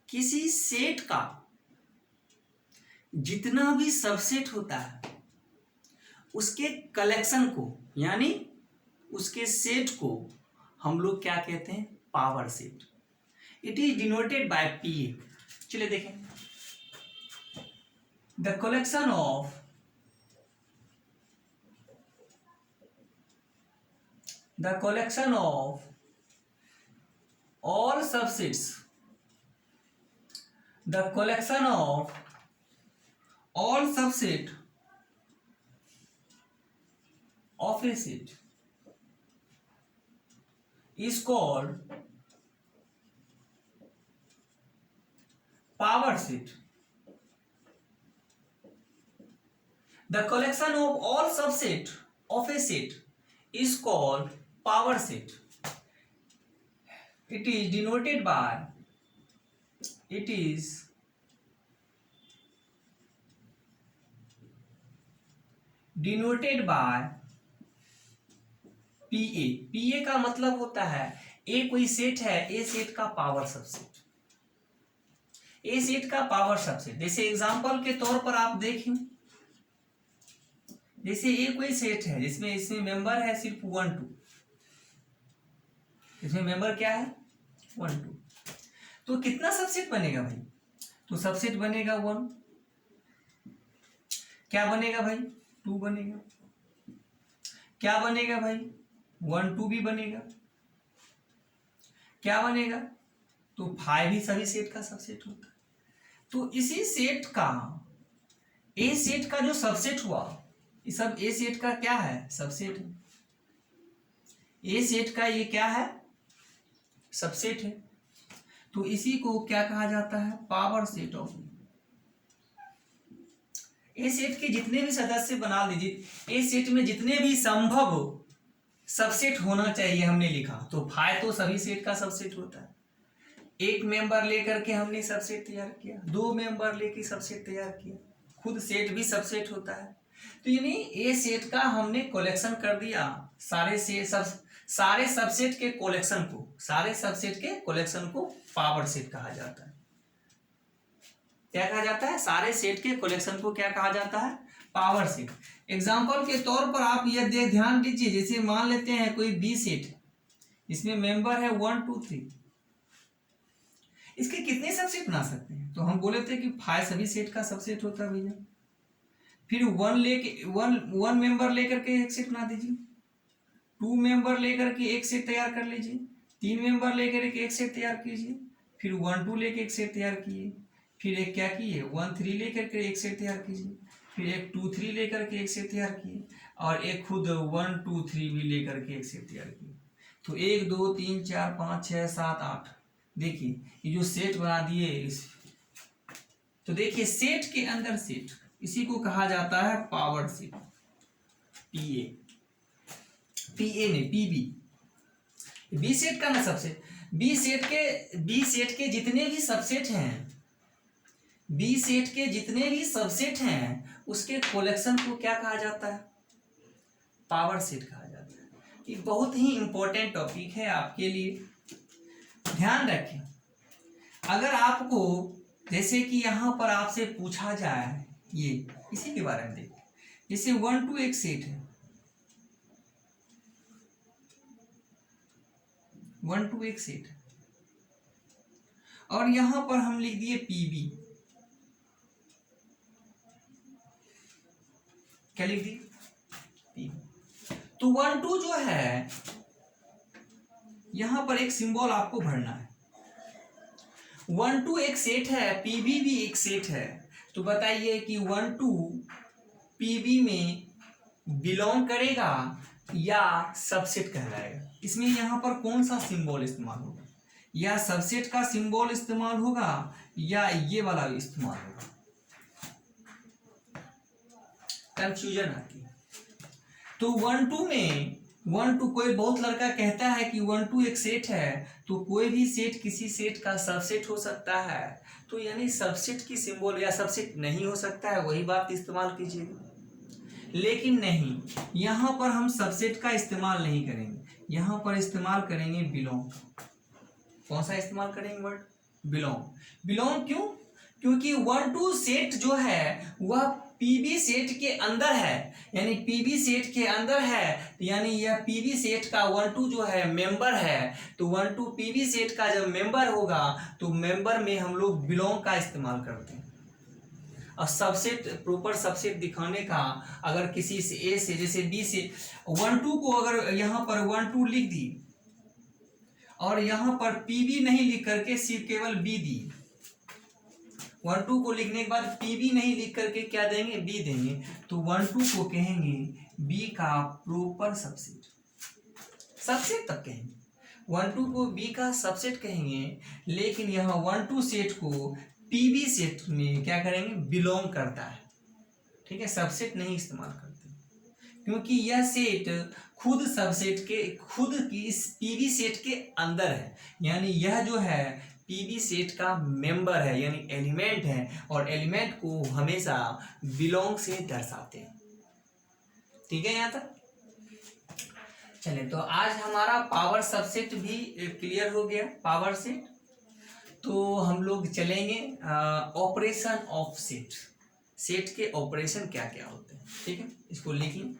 किसी सेट का जितना भी सबसेट होता है उसके कलेक्शन को, यानी उसके सेट को हम लोग क्या कहते हैं? Power set. It is denoted by PA. चलिए देखें, the collection of all subsets, the collection of all subset of a set is called power set. The collection of all subset of a set is called power set. It is denoted by PA। PA का मतलब होता है ए कोई set है, ए set का power subset, ए set का power subset. जैसे example के तौर पर आप देखें, जैसे ए कोई सेट है जिसमें इसमें मेंबर है सिर्फ 1 2, इसमें मेंबर क्या है? 1 2। तो कितना सबसेट बनेगा भाई? तो सबसेट बनेगा 1, क्या बनेगा भाई? 2 बनेगा, क्या बनेगा भाई? 1 2 भी बनेगा, क्या बनेगा? तो 5 भी सभी सेट का सबसेट होता है। तो इसी सेट का, ए सेट का जो सबसेट हुआ, ये सब ए सेट का क्या है? सबसेट है। ए सेट का ये क्या है? सबसेट है। तो इसी को क्या कहा जाता है? Power set of A set के जितने भी सदस्य बना लीजिए, ए सेट में जितने भी संभव सबसेट होना चाहिए हमने लिखा। तो 5 तो सभी सेट का सबसेट होता है। एक मेंबर लेकर के हमने सबसेट तैयार किया, 2 मेंबर लेके सबसेट तैयार किया, खुद सेट भी सबसेट होता है। तो यानी ए सेट का हमने कलेक्शन कर दिया, सारे सबसेट के कलेक्शन को, सारे सबसेट के कलेक्शन को पावर सेट कहा जाता है। क्या कहा जाता है? सारे सेट के कलेक्शन को क्या कहा जाता है? Power set. एग्जांपल के तौर पर आप यह ध्यान दीजिए, जैसे मान लेते हैं कोई बी सेट है, इसमें मेंबर है 1 2 3, इसके कितने सबसेट बना सकते हैं? तो हम बोले थे कि 5 सभी सेट का सबसेट होता है भैया। फिर 1 मेंबर लेकर के एक सेट बना दीजिए, 2 मेंबर लेकर के एक सेट तैयार कर लीजिए, 3 मेंबर लेकर के एक सेट तैयार कीजिए, फिर 1 2 लेकर एक सेट तैयार किए, फिर एक क्या किए? 1 3 लेकर के एक सेट तैयार कीजिए, फिर एक 2 3 लेकर के एक सेट तैयार किए, और एक खुद 1 2 3 भी लेकर के एक सेट तैयार किए। तो 1 2 3 4 5 6 7 8, देखिए ये जो सेट बना दिए इस, तो देखिए सेट के अंदर सेट, इसी को कहा जाता है पावर सेट। पीए, पीए नहीं पीबी, बी सेट का ना सबसेट। बी सेट के जितने भी सबसेट हैं, बी सेट के जितने भी सबसेट हैं उसके कलेक्शन को क्या कहा जाता है? पावर सेट कहा जाता है। ये बहुत ही इंपॉर्टेंट टॉपिक है आपके लिए, ध्यान रखें। अगर आपको जैसे कि यहाँ पर आपसे पूछा जाए, ये इसी के बारे में देखिए, जैसे 1 2 एक सेट है, 1 2 एक सेट है, और यहां पर हम लिख दिए पीबी, क्या लिख दिए? पीबी। तो 1 2 जो है, यहां पर एक सिंबल आपको भरना है। 1 2 एक सेट है, पीबी भी एक सेट है। तो बताइए कि 1 2 पीबी में बिलोंग करेगा या सबसेट कहलाएगा? इसमें यहां पर कौन सा सिंबल इस्तेमाल होगा? या सबसेट का सिंबल इस्तेमाल होगा या ये वाला इस्तेमाल होगा? कंफ्यूजन आती है। तो 1 2 में 1 2 कोई बहुत लड़का कहता है कि 1 2 एक सेट है, तो कोई भी सेट किसी सेट का सबसेट हो सकता है। तो यानी सबसेट की सिंबल या सबसेट नहीं हो सकता है, वही बात इस्तेमाल कीजिएगा। लेकिन नहीं, यहाँ पर हम सबसेट का इस्तेमाल नहीं करेंगे, यहाँ पर इस्तेमाल करेंगे बिलोंग। कौन सा इस्तेमाल करेंगे वर्ड? बिलोंग क्यों? क्योंकि 1 2 सेट जो है वह पीबी सेट के अंदर है, यानी पीबी सेट के अंदर है, यानी यह पीबी सेट का 1 2 जो है मेंबर है। तो 1 2 पीबी सेट का जब मेंबर होगा तो मेंबर में हम लोग बिलोंग का इस्तेमाल करते हैं। और सबसेट, प्रॉपर सबसेट दिखाने का, अगर किसी से ए से, जैसे बी से 1 2 को अगर यहाँ पर 1 2 लिख दी और यहाँ पर पीबी नहीं लिख करके सिर्फ केवल बी दी, 1 2 को लिखने के बाद पीबी नहीं लिख करके क्या देंगे, बी देंगे, तो 1 2 को कहेंगे बी का प्रॉपर सबसेट। सबसेट तक कहेंगे, 1 2 को बी का सबसेट कहेंगे, लेकिन यहाँ 1 2 सेट को पीबी सेट में क्या करेंगे, बिलोंग करता है। ठीक है, सबसेट नहीं इस्तेमाल करते, क्योंकि यह सेट खुद सबसेट के, खुद की इस पीबी सेट के अंदर है, यानी यह जो है पीबी सेट का मेंबर है, यानी एलिमेंट है, और एलिमेंट को हमेशा बिलोंग से दर्शाते हैं। ठीक है यहाँ तक? चलिए, तो आज हमारा पावर सबसेट भी क्लियर हो गया, पावर सेट। तो हम लोग चलेंगे ऑपरेशन ऑफ सेट, सेट के ऑपरेशन क्या क्या होते हैं। ठीक है, इसको लिख लें।